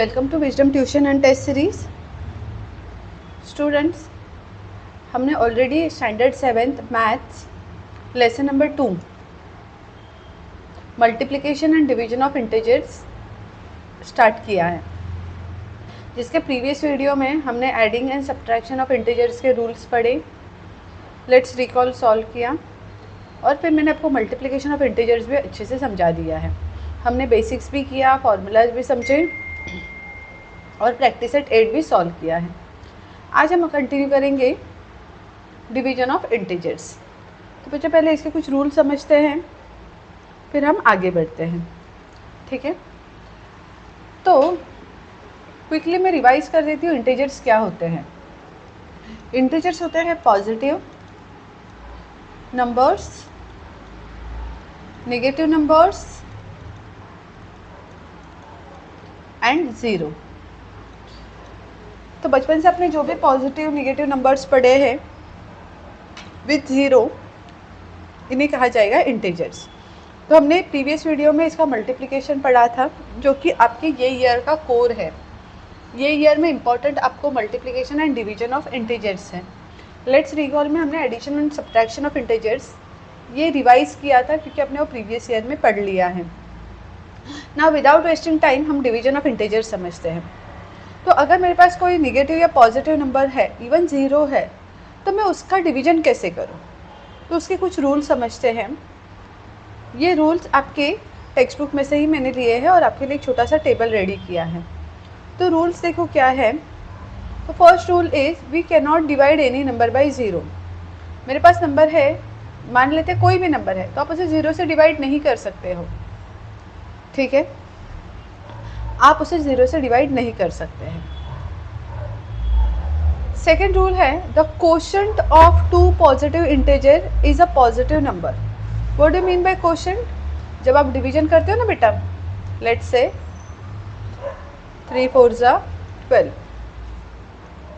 Welcome to wisdom tuition and test series. Students, हमने already standard 7th maths lesson number 2 multiplication and division of integers start किया है, जिसके previous video में हमने adding and subtraction of integers के rules पढ़े, let's recall solve किया और फिर मैंने आपको मल्टीप्लिकेशन ऑफ इंटीजर्स भी अच्छे से समझा दिया है। हमने बेसिक्स भी किया, फार्मूलाज भी समझे और प्रैक्टिस सेट 8 भी सॉल्व किया है। आज हम कंटिन्यू करेंगे डिवीजन ऑफ इंटीजर्स। तो बच्चों पहले इसके कुछ रूल समझते हैं, फिर हम आगे बढ़ते हैं, ठीक है। तो क्विकली मैं रिवाइज कर देती हूँ इंटीजर्स क्या होते हैं। इंटीजर्स होते हैं positive numbers, negative numbers and zero. तो बचपन से आपने जो भी पॉजिटिव नेगेटिव नंबर्स पढ़े हैं विथ ज़ीरो, इन्हें कहा जाएगा इंटीजर्स। तो हमने प्रीवियस वीडियो में इसका मल्टीप्लिकेशन पढ़ा था, जो कि आपके ये ईयर का कोर है। ये ईयर में इंपॉर्टेंट आपको multiplication and division of integers है। लेट्स रिकॉल में हमने addition and subtraction of integers ये रिवाइज किया था, क्योंकि आपने वो प्रीवियस ईयर में पढ़ लिया है। नाउ विदाउट वेस्टिंग टाइम हम डिवीजन ऑफ इंटीजर्स समझते हैं। तो अगर मेरे पास कोई नेगेटिव या पॉजिटिव नंबर है, इवन ज़ीरो है, तो मैं उसका डिवीजन कैसे करूं? तो उसके कुछ रूल समझते हैं। ये रूल्स आपके टेक्स्ट बुक में से ही मैंने लिए हैं और आपके लिए एक छोटा सा टेबल रेडी किया है। तो रूल्स देखो क्या है। तो first rule is we can not divide any number by zero. मेरे पास नंबर है, मान लेते कोई भी नंबर है, तो आप उसे ज़ीरो से डिवाइड नहीं कर सकते हो, ठीक है। आप उसे ज़ीरो से डिवाइड नहीं कर सकते हैं। सेकेंड रूल है the quotient of two positive integer is a positive number. What do mean by quotient? जब आप डिवीजन करते हो ना बेटा, लेट्स से 3 4 12,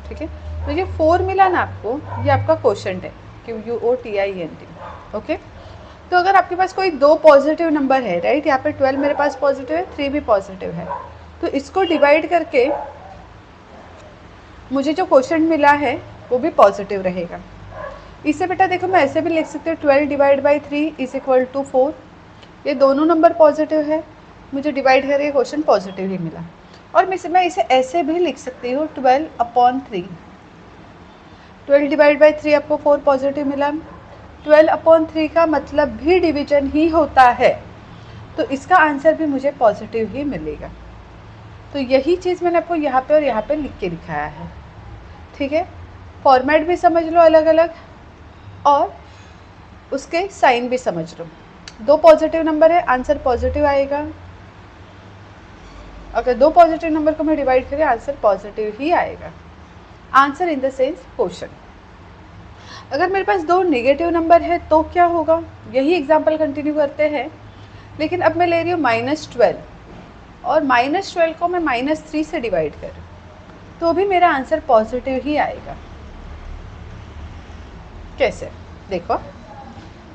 ठीक है। तो ये 4 मिला ना आपको, ये आपका कोशेंट है, QUOTIENT, ओके। तो अगर आपके पास कोई दो पॉजिटिव नंबर है, राइट, यहाँ पे 12 मेरे पास पॉजिटिव है, 3 भी पॉजिटिव है, तो इसको डिवाइड करके मुझे जो कोशेंट मिला है वो भी पॉजिटिव रहेगा। इससे बेटा देखो मैं ऐसे भी लिख सकती हूँ 12 divide by 3 is equal to 4। ये दोनों नंबर पॉजिटिव है, मुझे डिवाइड करके कोशेंट पॉजिटिव ही मिला। और मैं इसे ऐसे भी लिख सकती हूँ 12/3। 12 डिवाइड बाई 3 आपको 4 पॉजिटिव मिला। 12/3 का मतलब भी डिवीजन ही होता है, तो इसका आंसर भी मुझे पॉजिटिव ही मिलेगा। तो यही चीज़ मैंने आपको यहाँ पे और यहाँ पे लिख के दिखाया है, ठीक है। फॉर्मेट भी समझ लो अलग अलग और उसके साइन भी समझ लो। दो पॉजिटिव नंबर है, आंसर पॉजिटिव आएगा। अगर दो पॉजिटिव नंबर को मैं डिवाइड करें, आंसर पॉजिटिव ही आएगा। Answer in the sense question. अगर मेरे पास दो नेगेटिव नंबर है तो क्या होगा? यही एग्जाम्पल कंटिन्यू करते हैं, लेकिन अब मैं ले रही हूँ -12 और -12 को मैं -3 से डिवाइड करूँ, तो भी मेरा आंसर पॉजिटिव ही आएगा। कैसे? देखो,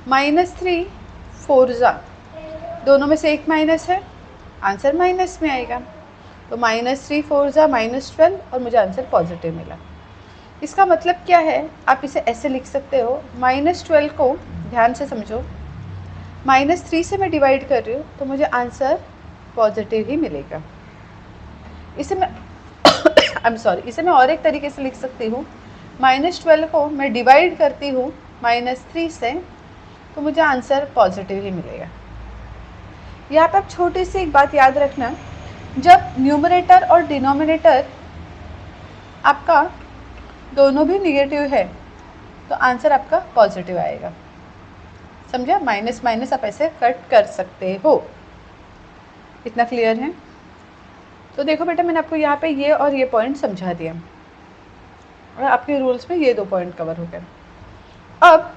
-3 4 दोनों में से एक माइनस है, आंसर माइनस में आएगा। तो -3 4 -12 और मुझे आंसर पॉजिटिव मिला। इसका मतलब क्या है? आप इसे ऐसे लिख सकते हो, -12 को ध्यान से समझो, -3 से मैं डिवाइड कर रही हूँ, तो मुझे आंसर पॉजिटिव ही मिलेगा। इसे मैं इसे मैं और एक तरीके से लिख सकती हूँ, -12 को मैं डिवाइड करती हूँ -3 से, तो मुझे आंसर पॉजिटिव ही मिलेगा। यहाँ पर आप छोटी सी एक बात याद रखना, जब न्यूमरेटर और डिनोमिनेटर आपका दोनों भी निगेटिव है, तो आंसर आपका पॉजिटिव आएगा। समझा? माइनस माइनस आप ऐसे कट कर सकते हो। इतना क्लियर है? तो देखो बेटा, मैंने आपको यहाँ पे ये और ये पॉइंट समझा दिया और आपके रूल्स में ये दो पॉइंट कवर हो गए। अब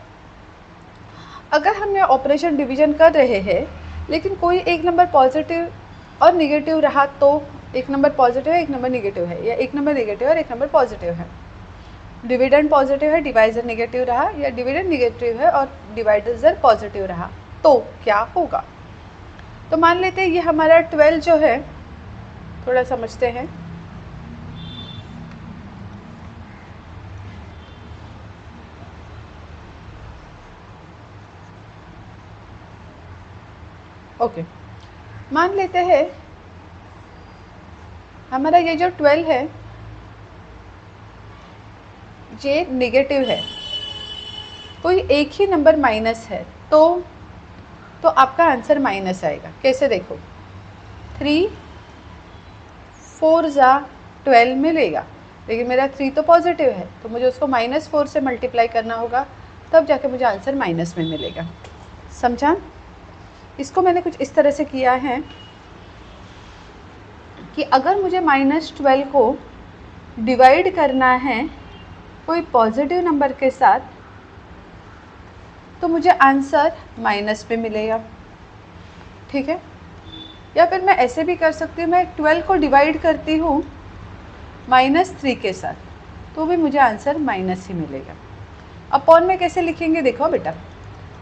अगर हम ये ऑपरेशन डिवीजन कर रहे हैं, लेकिन कोई एक नंबर पॉजिटिव और निगेटिव रहा, तो एक नंबर पॉजिटिव है, एक नंबर निगेटिव है, या एक नंबर निगेटिव और एक नंबर पॉजिटिव है, डिविडेंड पॉजिटिव है, डिवाइजर निगेटिव रहा, या डिविडेंड निगेटिव है और डिवाइजर पॉजिटिव रहा, तो क्या होगा? तो मान लेते हैं ये हमारा 12 जो है थोड़ा समझते हैं। ओके, मान लेते हैं हमारा ये जो 12 है ये नेगेटिव है, कोई एक ही नंबर माइनस है तो आपका आंसर माइनस आएगा। कैसे देखो, 3 4 जा 12 मिलेगा, लेकिन मेरा 3 तो पॉजिटिव है तो मुझे उसको -4 से मल्टीप्लाई करना होगा, तब जाके मुझे आंसर माइनस में मिलेगा। समझा? इसको मैंने कुछ इस तरह से किया है कि अगर मुझे -12 को डिवाइड करना है कोई पॉजिटिव नंबर के साथ तो मुझे आंसर माइनस में मिलेगा। ठीक है, या फिर मैं ऐसे भी कर सकती हूँ, मैं 12 को डिवाइड करती हूँ -3 के साथ तो भी मुझे आंसर माइनस ही मिलेगा। अपॉन में कैसे लिखेंगे देखो बेटा,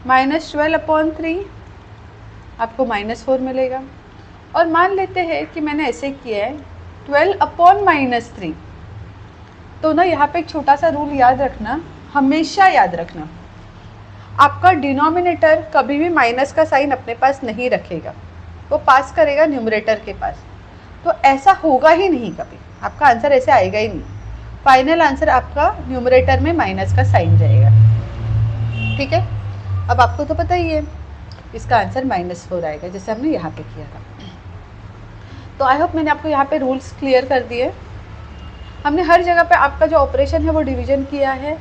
-12/3 आपको -4 मिलेगा। और मान लेते हैं कि मैंने ऐसे किया है 12/-3, तो ना यहाँ पे एक छोटा सा रूल याद रखना, हमेशा याद रखना, आपका डिनोमिनेटर कभी भी माइनस का साइन अपने पास नहीं रखेगा, वो पास करेगा न्यूमरेटर के पास। तो ऐसा होगा ही नहीं कभी, आपका आंसर ऐसे आएगा ही नहीं। फाइनल आंसर आपका न्यूमरेटर में माइनस का साइन जाएगा। ठीक है, अब आपको तो पता ही है इसका आंसर -4 आएगा, जैसे हमने यहाँ पे किया था। तो आई होप मैंने आपको यहाँ पे रूल्स क्लियर कर दिए। हमने हर जगह पे आपका जो ऑपरेशन है वो डिवीजन किया है।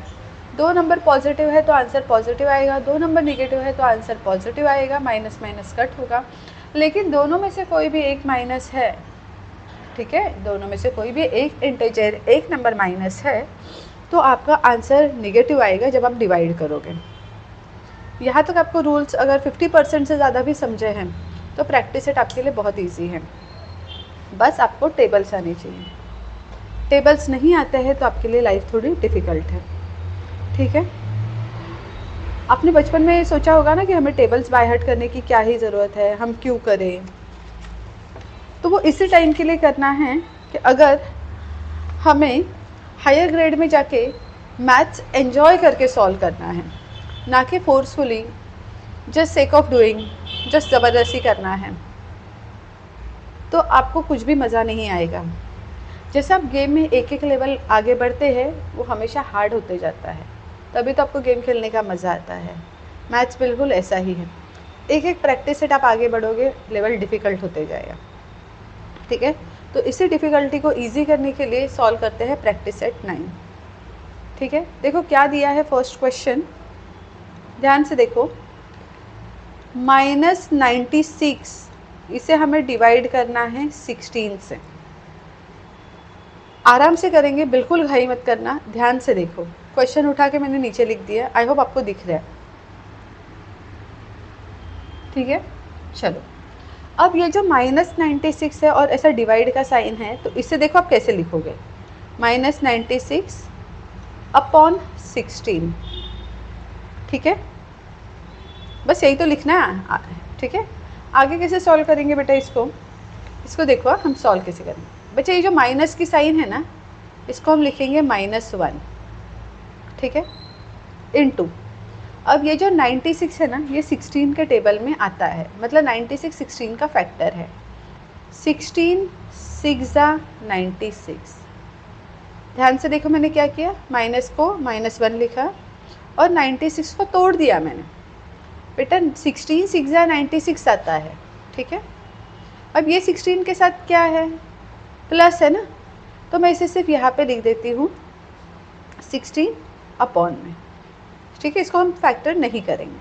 2 नंबर पॉजिटिव है तो आंसर पॉजिटिव आएगा, 2 नंबर निगेटिव है तो आंसर पॉजिटिव आएगा, माइनस माइनस कट होगा। लेकिन दोनों में से कोई भी एक माइनस है, ठीक है, दोनों में से कोई भी एक इंटीजर, एक नंबर माइनस है, तो आपका आंसर निगेटिव आएगा जब आप डिवाइड करोगे। यहाँ तक आपको रूल्स अगर 50% से ज़्यादा भी समझे हैं तो प्रैक्टिस सेट आपके लिए बहुत ईजी है। बस आपको टेबल्स आने चाहिए, टेबल्स नहीं आते हैं तो आपके लिए लाइफ थोड़ी डिफ़िकल्ट है। ठीक है, आपने बचपन में सोचा होगा ना कि हमें टेबल्स बाय हार्ट करने की क्या ही ज़रूरत है, हम क्यों करें। तो वो इसी टाइम के लिए करना है कि अगर हमें हायर ग्रेड में जाके मैथ्स एंजॉय करके सॉल्व करना है, ना कि forcefully just sake of doing, just ज़बरदस्ती करना है, तो आपको कुछ भी मज़ा नहीं आएगा। जैसे आप गेम में एक एक लेवल आगे बढ़ते हैं वो हमेशा हार्ड होते जाता है, तभी तो आपको गेम खेलने का मज़ा आता है। मैथ्स बिल्कुल ऐसा ही है, एक एक प्रैक्टिस सेट आप आगे बढ़ोगे लेवल डिफ़िकल्ट होते जाएगा। ठीक है, तो इसी डिफ़िकल्टी को ईजी करने के लिए सॉल्व करते हैं प्रैक्टिस सेट 9। ठीक है, देखो क्या दिया है फर्स्ट क्वेश्चन, ध्यान से देखो, -96 इसे हमें डिवाइड करना है 16 से। आराम से करेंगे, बिल्कुल घाई मत करना, ध्यान से देखो। क्वेश्चन उठा के मैंने नीचे लिख दिया, आई होप आपको दिख रहा है। ठीक है, चलो अब ये जो -96 है और ऐसा डिवाइड का साइन है, तो इससे देखो आप कैसे लिखोगे, -96/16। ठीक है, बस यही तो लिखना है। ठीक है, आगे कैसे सॉल्व करेंगे बेटा इसको देखो हम सॉल्व कैसे करेंगे। बच्चे ये जो माइनस की साइन है ना, इसको हम लिखेंगे -1। ठीक है, इनटू, अब ये जो 96 है ना, ये 16 के टेबल में आता है, मतलब 96 16 का फैक्टर है। 16 6 = 96। ध्यान से देखो मैंने क्या किया, माइनस को -1 लिखा और 96 को तोड़ दिया मैंने। बेटा 16 6 = 96 आता है। ठीक है, अब ये 16 के साथ क्या है, प्लस है ना, तो मैं इसे सिर्फ यहाँ पे लिख देती हूँ 16 अपॉन में। ठीक है, इसको हम फैक्टर नहीं करेंगे।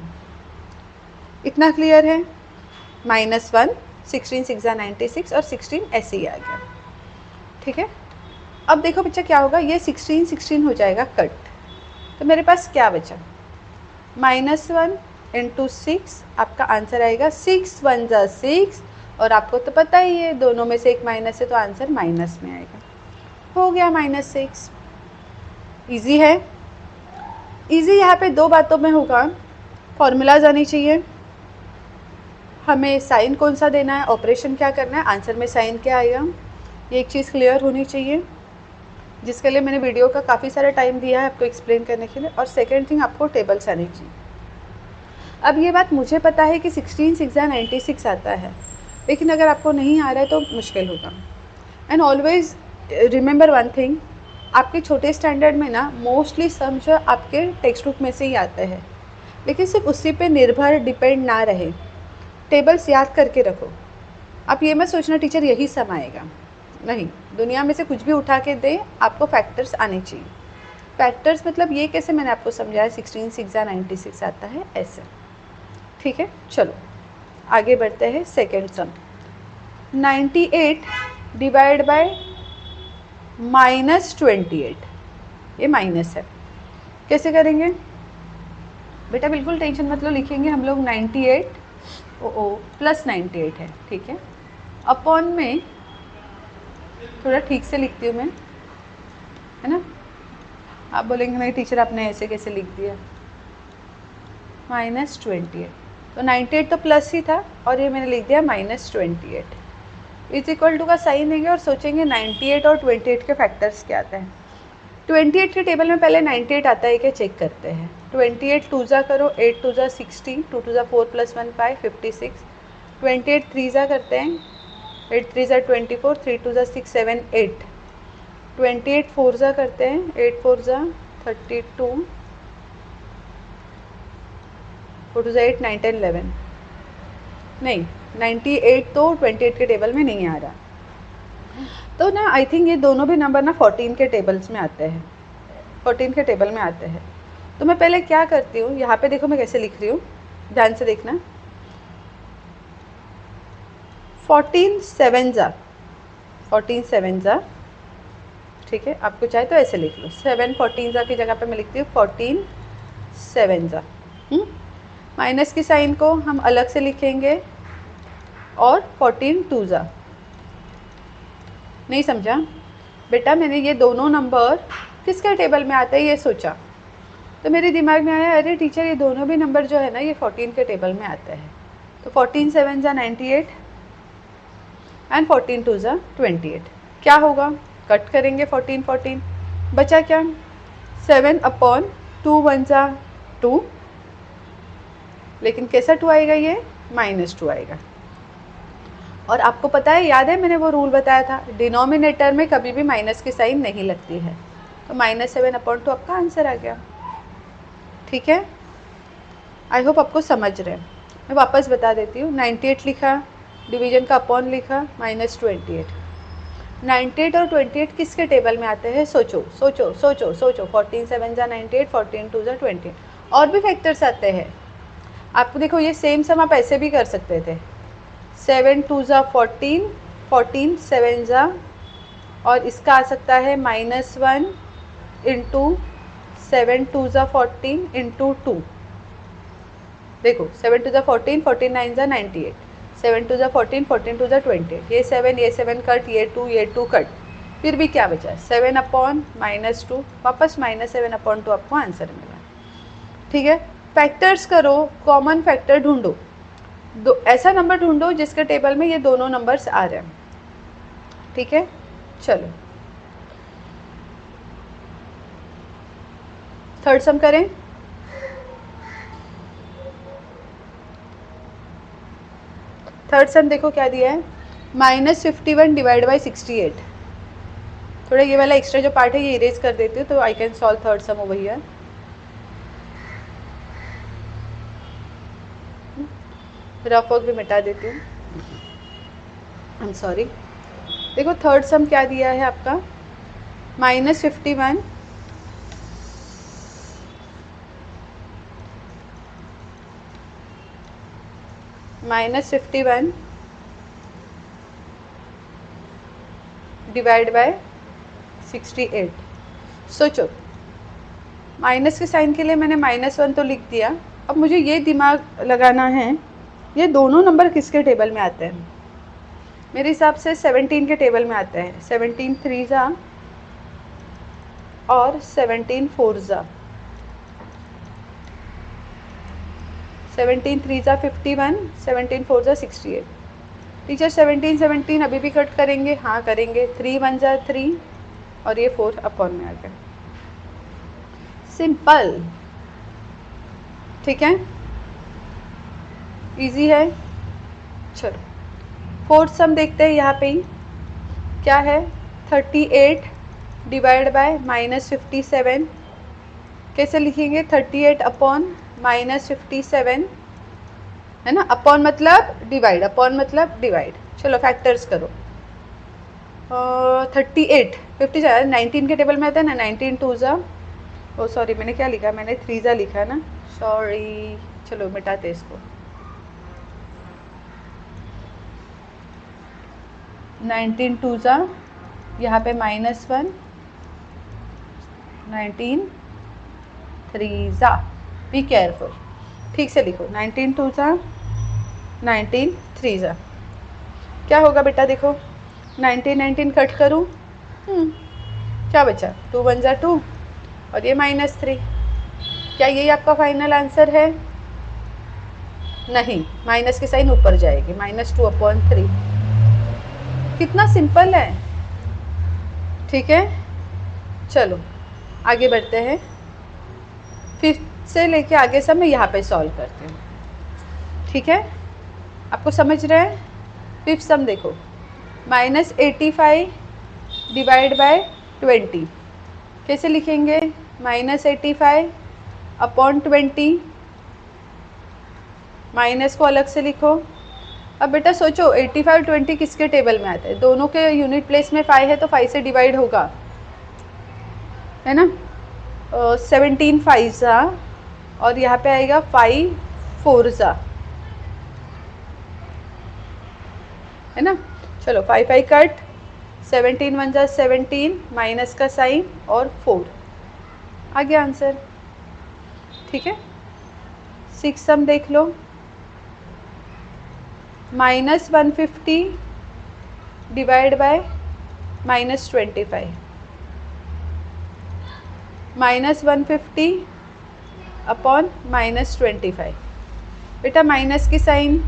इतना क्लियर है, -1 16 6 = 96 और 16 ऐसे ही आ गया। ठीक है, अब देखो बच्चा क्या होगा, ये 16 16 हो जाएगा कट, तो मेरे पास क्या बचा, -1 × 6, आपका आंसर आएगा 6 1 = 6, और आपको तो पता ही है दोनों में से एक माइनस है तो आंसर माइनस में आएगा। हो गया -6। इजी है, इजी यहाँ पे दो बातों में होगा, फॉर्मूलाज आनी चाहिए, हमें साइन कौन सा देना है, ऑपरेशन क्या करना है, आंसर में साइन क्या आएगा, ये एक चीज़ क्लियर होनी चाहिए, जिसके लिए मैंने वीडियो का काफ़ी सारा टाइम दिया है आपको एक्सप्लेन करने के लिए। और सेकेंड थिंग, आपको टेबल्स आनी चाहिए। अब ये बात मुझे पता है कि 16 6 96 आता है, लेकिन अगर आपको नहीं आ रहा है तो मुश्किल होगा। And always remember one thing, आपके छोटे स्टैंडर्ड में ना मोस्टली सम जो आपके टेक्स्ट बुक में से ही आते हैं, लेकिन सिर्फ उसी पे निर्भर डिपेंड ना रहे। टेबल्स याद करके रखो। आप ये मत सोचना टीचर यही सम आएगा, नहीं, दुनिया में से कुछ भी उठा के दे, आपको फैक्टर्स आने चाहिए। फैक्टर्स मतलब ये कैसे, मैंने आपको समझाया 16 6 96 आता है ऐसे, ठीक है। चलो आगे बढ़ते हैं। सेकेंड सम, 98 डिवाइड बाय -28, ये माइनस है, कैसे करेंगे बेटा? बिल्कुल टेंशन मत लो, लिखेंगे हम लोग 98 प्लस 98 है, ठीक है, अपॉन में, थोड़ा ठीक से लिखती हूँ मैं, है ना। आप बोलेंगे नहीं टीचर आपने ऐसे कैसे लिख दिया, -28, तो 98 तो प्लस ही था और ये मैंने लिख दिया -28 इज इक्वल टू का साइन देंगे और सोचेंगे 98 और 28 के फैक्टर्स क्या आते हैं। 28 के टेबल में पहले 98 आता है क्या चेक करते हैं। 28 2 जा करो, 8 2 जा 16, 2 2 जा 4 + 1 5 56, 28 3 जा करते हैं, 8 3 जा 24, 3 2 जा 6 7 8, 28 4 जा करते हैं, 8 4 जा 32, 4 2 जा 8 9 10 11, नहीं 98 तो 28 के टेबल में नहीं आ रहा, तो ना आई थिंक ये दोनों भी नंबर ना 14 के टेबल्स में आते हैं, 14 के टेबल में आते हैं। तो मैं पहले क्या करती हूँ, यहाँ पे देखो मैं कैसे लिख रही हूँ, ध्यान से देखना। 14 7 जा, 14 7 जा, ठीक है, आपको चाहे तो ऐसे लिख लो, 7 14 जा की जगह पे मैं लिखती हूँ 14 7 जा। माइनस की साइन को हम अलग से लिखेंगे और 14 2 जा। नहीं समझा बेटा? मैंने ये दोनों नंबर किसके टेबल में आते हैं ये सोचा, तो मेरे दिमाग में आया अरे टीचर ये दोनों भी नंबर जो है ना ये 14 के टेबल में आते हैं। तो 14 7 जा 98 एंड 14 2 जा 28, क्या होगा, कट करेंगे 14 14, बचा क्या, 7 अपॉन 2 1 जा 2, लेकिन कैसा 2 आएगा, ये -2 आएगा। और आपको पता है, याद है मैंने वो रूल बताया था, डिनोमिनेटर में कभी भी माइनस की साइन नहीं लगती है, तो -7 अपॉन 2 आपका आंसर आ गया, ठीक है। आई होप आपको समझ रहे हैं। मैं वापस बता देती हूँ, 98 लिखा, डिवीजन का अपॉन लिखा, -28, 98 और 28 किसके टेबल में आते हैं, सोचो सोचो सोचो सोचो, 14 7 जा 98, 14 2 जा 28, और भी फैक्टर्स आते हैं। आपको देखो ये सेम सम आप ऐसे भी कर सकते थे, 7 2 जा 14, 14 7 जा, और इसका आ सकता है -1 इंटू 7 2 जा 14 इंटू 2, देखो 7 2 जा 14, 14 9 जा 98, 7 2 जा 14, 14 2 जा 28, ये 7 कट, ये 2 कट, फिर भी क्या बचा, 7 अपॉन -2, वापस -7 अपॉन 2 आपको आंसर मिला, ठीक है। फैक्टर्स करो, कॉमन फैक्टर ढूंढो, ऐसा नंबर ढूंढो जिसके टेबल में ये दोनों नंबर्स आ रहे हैं, ठीक है। चलो थर्ड सम करें। थर्ड सम देखो क्या दिया है, -51 डिवाइड बाई 68। थोड़ा ये वाला एक्स्ट्रा जो पार्ट है ये इरेज कर देती हूँ तो I can solve third some over here. Rough work भी मिटा देती हूँ, आई एम सॉरी। देखो थर्ड सम क्या दिया है आपका, -51 -51 डिवाइड बाय 68। सोचो, माइनस के साइन के लिए मैंने -1 तो लिख दिया, अब मुझे ये दिमाग लगाना है ये दोनों नंबर किसके टेबल में आते हैं। मेरे हिसाब से 17 के टेबल में आते हैं, 17 3 जा और 17 4 जा, 17 3 जा 51, 17 4 जा 68। टीचर 17 17 अभी भी कट करेंगे? हाँ करेंगे। 3 1 जा 3 और ये 4 अपॉन में आ गया। सिंपल, ठीक है, इजी है। चलो फोर्थ सम देखते हैं। यहाँ पे ही क्या है, 38 डिवाइड बाय -57। कैसे लिखेंगे? 38 अपॉन -57 है ना, अपॉन मतलब डिवाइड, अपॉन मतलब डिवाइड। चलो फैक्टर्स करो। 38 50 19 के टेबल में आता है ना, 19 2 जा, ओ सॉरी मैंने क्या लिखा, मैंने 3 जा लिखा है ना, सॉरी। चलो मिटाते इसको। 19 2 जा, यहाँ पे -1, 19 3 जा, बी केयरफुल, ठीक से लिखो। 19 2 जा, 19 3 जा, क्या होगा बेटा? देखो 19 19 कट करूँ, क्या बचा? 2 1 जा 2 और ये -3। क्या यही आपका फाइनल आंसर है? नहीं, माइनस की साइन ऊपर जाएगी, -2/3। कितना सिंपल है, ठीक है। चलो आगे बढ़ते हैं। फिफ्थ से लेके आगे सब मैं यहाँ पे सॉल्व करती हूँ, ठीक है। आपको समझ रहे हैं? फिफ्थ सम देखो, -85 डिवाइड बाय 20। कैसे लिखेंगे? -85 अपॉन 20, माइनस को अलग से लिखो। अब बेटा सोचो 85 20 किसके टेबल में आता है? दोनों के यूनिट प्लेस में 5 है तो 5 से डिवाइड होगा, है ना। 17 5 जा और यहाँ पे आएगा 5 4 जा, है ना। चलो 5 5 कट, 17 1 जा 17, माइनस का साइन और 4 आ गया आंसर, ठीक है। 6 सम देख लो, -150 डिवाइड बाय -25, -150 अपॉन -25। बेटा माइनस की साइन,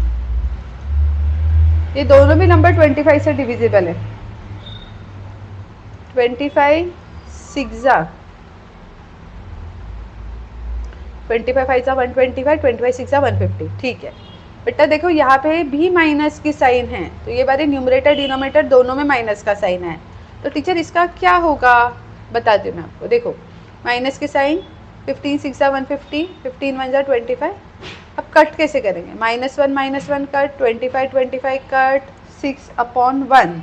ये दोनों भी नंबर 25 से डिविजिबल है। 25 6 जा, 25 5 जा 125, 25 6 जा 150, ठीक है। बेटा देखो यहाँ पे भी माइनस की साइन है, तो ये बारे न्यूमरेटर डिनोमिनेटर दोनों में माइनस का साइन है, तो टीचर इसका क्या होगा बताती हूँ मैं आपको। देखो माइनस की साइन, 15 6 जा 150, 15 1 जा 25। अब कट कैसे करेंगे? -1 कट, 25 25 कट, 6/1।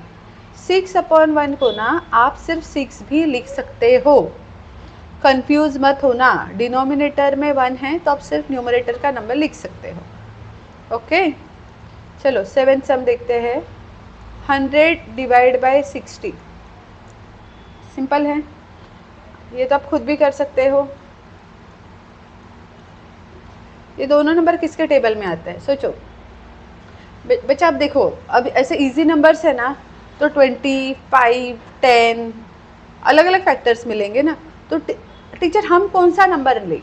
6/1 को ना आप सिर्फ 6 भी लिख सकते हो, कंफ्यूज मत होना। डिनोमिनेटर में 1 है तो आप सिर्फ न्यूमरेटर का नंबर लिख सकते हो, ओके। चलो 7 सम देखते हैं। 100 डिवाइड बाय 60, सिंपल है, ये तो आप खुद भी कर सकते हो। ये दोनों नंबर किसके टेबल में आता है सोचो। बच्चा आप देखो, अब ऐसे इजी नंबर्स है ना, तो 25 10 अलग अलग फैक्टर्स मिलेंगे ना, तो टीचर हम कौन सा नंबर लें?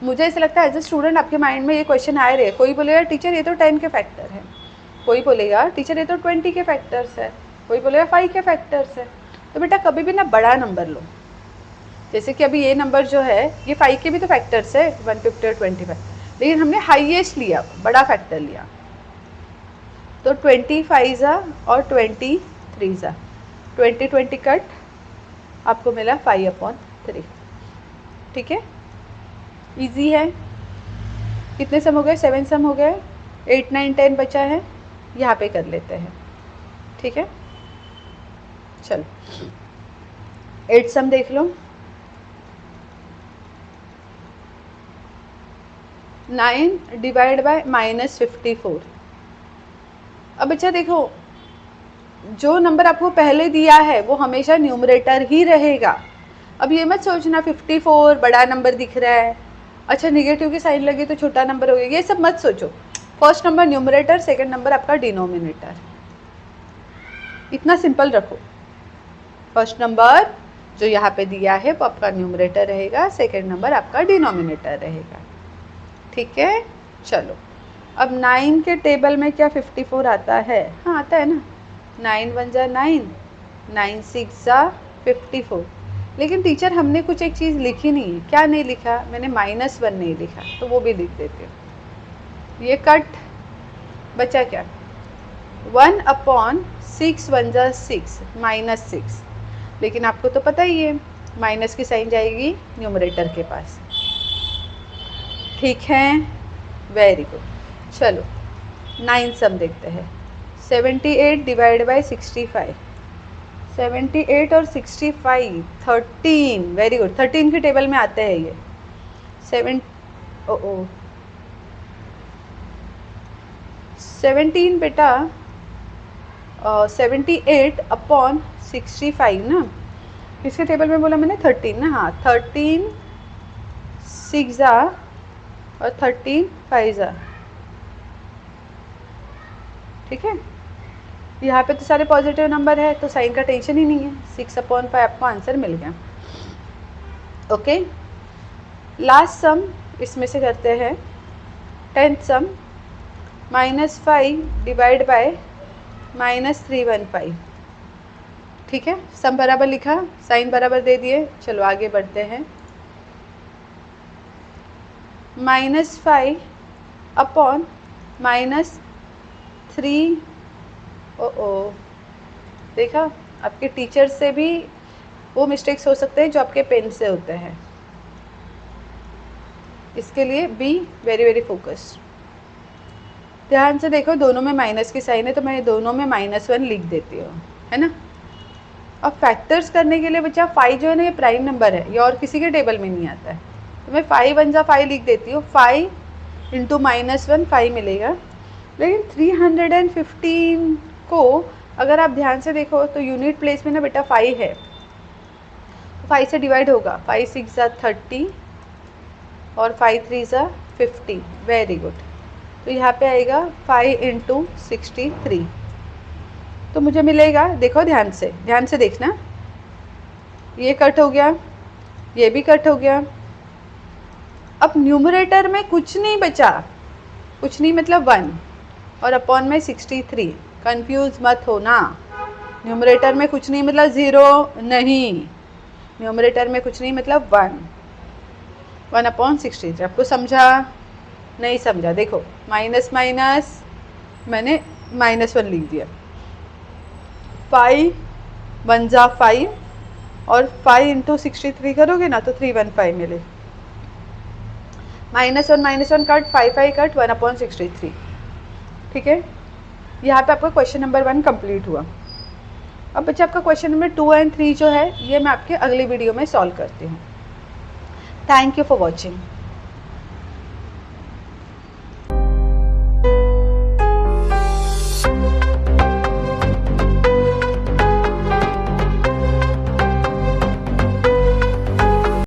मुझे ऐसा लगता है एज ए स्टूडेंट आपके माइंड में ये क्वेश्चन आए रहे। कोई बोलेगा टीचर ये तो 10 के फैक्टर है, कोई बोलेगा टीचर ये तो 20 के फैक्टर्स है, कोई बोलेगा 5 के फैक्टर्स है। तो बेटा कभी भी ना बड़ा नंबर लो, जैसे कि अभी ये नंबर जो है ये 5 के भी तो फैक्टर्स है, 150 और 25, लेकिन हमने हाईएस्ट लिया, बड़ा फैक्टर लिया, तो 25 जा और 23 जा, 20 20 कट, आपको मिला 5/3, ठीक है। इजी है। कितने सम हो गए? 7 सम हो गए, 8 9 10 बचा है, यहाँ पे कर लेते हैं, ठीक है। चलो 8 सम देख लो। 9 डिवाइड बाय -54। अब बच्चा देखो, जो नंबर आपको पहले दिया है वो हमेशा न्यूमरेटर ही रहेगा। अब ये मत सोचना 54 बड़ा नंबर दिख रहा है, अच्छा निगेटिव की साइन लगी तो छोटा नंबर हो गया, ये सब मत सोचो। First number numerator, second number आपका डिनोमिनेटर, इतना सिंपल रखो। फर्स्ट नंबर जो यहाँ पे दिया है वो आपका न्यूमरेटर रहेगा, सेकंड नंबर आपका डिनोमिनेटर रहेगा, ठीक है। चलो अब 9 के टेबल में क्या 54 आता है? हाँ आता है ना। 9 1 जा 9, 9 6 जा 54। लेकिन टीचर हमने कुछ एक चीज़ लिखी नहीं है। क्या नहीं लिखा? मैंने -1 नहीं लिखा, तो वो भी लिख देती हूँ। ये कट बचा क्या? 1/6 1 जा 6 -6। लेकिन आपको तो पता ही है माइनस की साइन जाएगी न्यूमरेटर के पास। ठीक है, वेरी गुड। चलो 9 सम देखते हैं। 78 डिवाइड बाई 65। 78 और 65 13। वेरी गुड, 13 के टेबल में आते हैं ये। 17 बेटा 78/65 ना। किसके टेबल में बोला मैंने? 13 ना। हाँ 13 6 जा और 13 5 जा। ठीक है, यहाँ पे तो सारे पॉजिटिव नंबर है तो साइन का टेंशन ही नहीं है। 6/5 आपको आंसर मिल गया। ओके, लास्ट सम इसमें से करते हैं। 10th some -5 divide by -315। ठीक है, सम बराबर लिखा, साइन बराबर दे दिए। चलो आगे बढ़ते हैं। -5 अपॉन -3। ओ देखा, आपके टीचर से भी वो मिस्टेक्स हो सकते हैं जो आपके पेन से होते हैं। इसके लिए बी वेरी वेरी फोकस्ड। ध्यान से देखो, दोनों में माइनस की साइन है तो मैं दोनों में -1 लिख देती हूँ, है ना। अब फैक्टर्स करने के लिए बच्चा 5 जो है ना ये प्राइम नंबर है, ये और किसी के टेबल में नहीं आता है, तो मैं 5 1 जा 5 लिख देती हूँ। 5 इंटू -1 5 मिलेगा। लेकिन 315 को अगर आप ध्यान से देखो तो यूनिट प्लेस में ना बेटा 5 है, 5 से डिवाइड होगा। 5 6 जा 30 और 5 3 जा 50। वेरी गुड, तो यहाँ पे आएगा 5 इंटू 63। तो मुझे मिलेगा, देखो ध्यान से देखना, ये कट हो गया, ये भी कट हो गया। अब न्यूमरेटर में कुछ नहीं बचा, कुछ नहीं मतलब 1 और अपॉन में 63। कंफ्यूज मत होना, न्यूमरेटर में कुछ नहीं मतलब 0 नहीं, न्यूमरेटर में कुछ नहीं मतलब 1/63। आपको समझा? नहीं समझा? देखो माइनस माइनस मैंने -1 लिख दिया। 5 1 जा 5 और 5 इंटू 63 करोगे ना तो 315 मिले। -1 कट, 5 5 कट, 1/63। ठीक है, यहाँ पे आपका क्वेश्चन नंबर 1 कंप्लीट हुआ। अब बच्चा आपका क्वेश्चन नंबर 2 और 3 जो है ये मैं आपके अगली वीडियो में सॉल्व करती हूँ। Thank you for watching.